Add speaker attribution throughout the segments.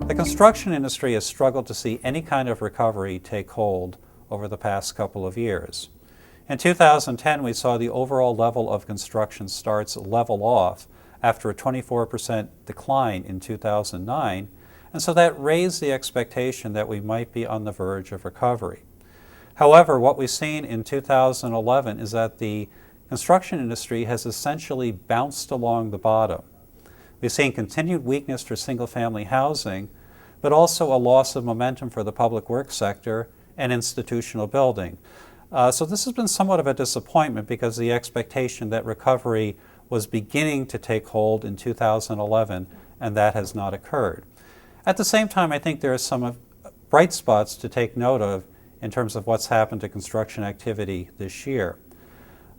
Speaker 1: The construction industry has struggled to see any kind of recovery take hold over the past couple of years. In 2010, we saw the overall level of construction starts level off after a 24% decline in 2009, and so that raised the expectation that we might be on the verge of recovery. However, what we've seen in 2011 is that the construction industry has essentially bounced along the bottom. We've seen continued weakness for single-family housing, but also a loss of momentum for the public works sector and institutional building. So this has been somewhat of a disappointment because the expectation that recovery was beginning to take hold in 2011, and that has not occurred. At the same time, I think there are some bright spots to take note of in terms of what's happened to construction activity this year.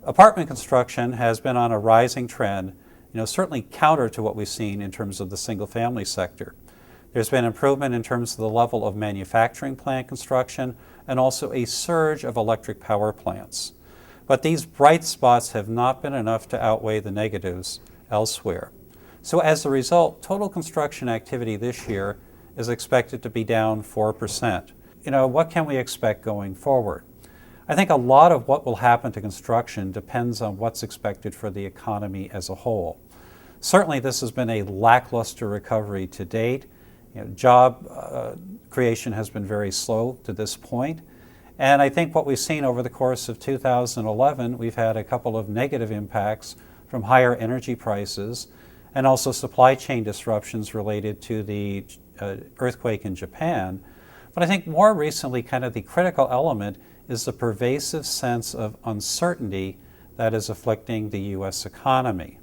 Speaker 1: Apartment construction has been on a rising trend, certainly counter to what we've seen in terms of the single-family sector. There's been improvement in terms of the level of manufacturing plant construction and also a surge of electric power plants. But these bright spots have not been enough to outweigh the negatives elsewhere. So as a result, total construction activity this year is expected to be down 4%. What can we expect going forward? I think a lot of what will happen to construction depends on what's expected for the economy as a whole. Certainly this has been a lackluster recovery to date. Job creation has been very slow to this point. And I think what we've seen over the course of 2011, we've had a couple of negative impacts from higher energy prices and also supply chain disruptions related to the earthquake in Japan. But I think more recently, kind of the critical element is the pervasive sense of uncertainty that is afflicting the U.S. economy.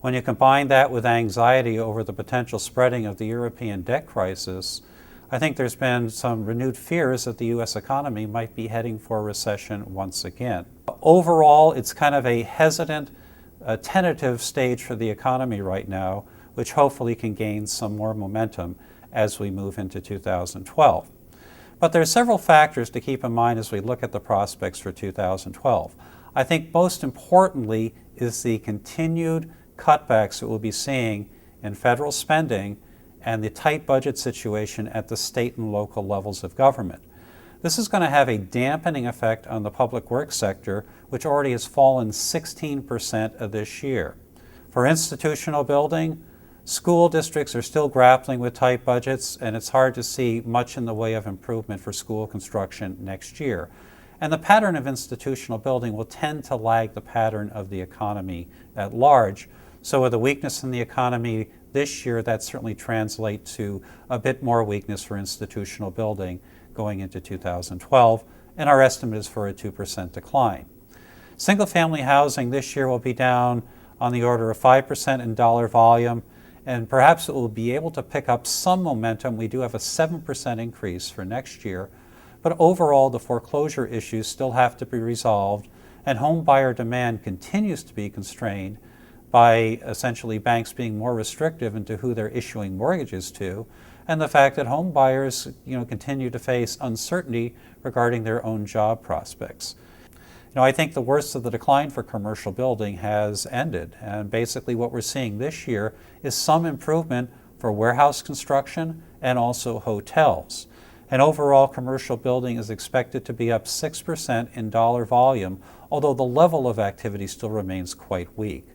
Speaker 1: When you combine that with anxiety over the potential spreading of the European debt crisis, I think there's been some renewed fears that the U.S. economy might be heading for a recession once again. Overall, it's kind of a hesitant, tentative stage for the economy right now, which hopefully can gain some more momentum as we move into 2012. But there are several factors to keep in mind as we look at the prospects for 2012. I think most importantly is the continued cutbacks that we'll be seeing in federal spending and the tight budget situation at the state and local levels of government. This is going to have a dampening effect on the public works sector, which already has fallen 16% of this year. For institutional building, school districts are still grappling with tight budgets, and it's hard to see much in the way of improvement for school construction next year. And the pattern of institutional building will tend to lag the pattern of the economy at large. So with a weakness in the economy this year, that certainly translates to a bit more weakness for institutional building going into 2012, and our estimate is for a 2% decline. Single-family housing this year will be down on the order of 5% in dollar volume, and perhaps it will be able to pick up some momentum. We do have a 7% increase for next year, but overall the foreclosure issues still have to be resolved, and home buyer demand continues to be constrained by essentially banks being more restrictive into who they're issuing mortgages to, and the fact that home buyers continue to face uncertainty regarding their own job prospects. I think the worst of the decline for commercial building has ended, and basically what we're seeing this year is some improvement for warehouse construction and also hotels. And overall commercial building is expected to be up 6% in dollar volume, although the level of activity still remains quite weak.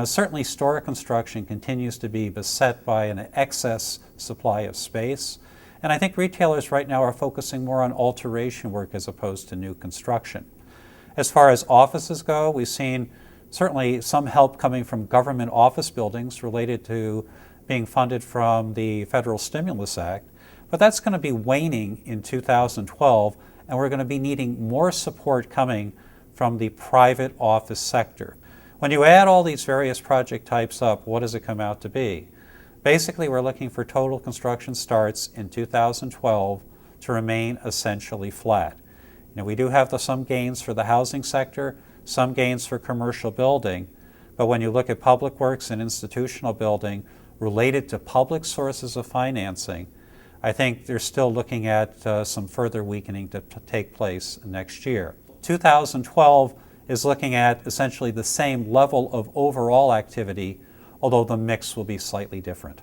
Speaker 1: Certainly store construction continues to be beset by an excess supply of space, and I think retailers right now are focusing more on alteration work as opposed to new construction. As far as offices go, we've seen certainly some help coming from government office buildings related to being funded from the Federal Stimulus Act, but that's going to be waning in 2012, and we're going to be needing more support coming from the private office sector. When you add all these various project types up, what does it come out to be? Basically, we're looking for total construction starts in 2012 to remain essentially flat. We do have some gains for the housing sector, some gains for commercial building, but when you look at public works and institutional building related to public sources of financing, I think they're still looking at some further weakening to take place next year. 2012 is looking at essentially the same level of overall activity, although the mix will be slightly different.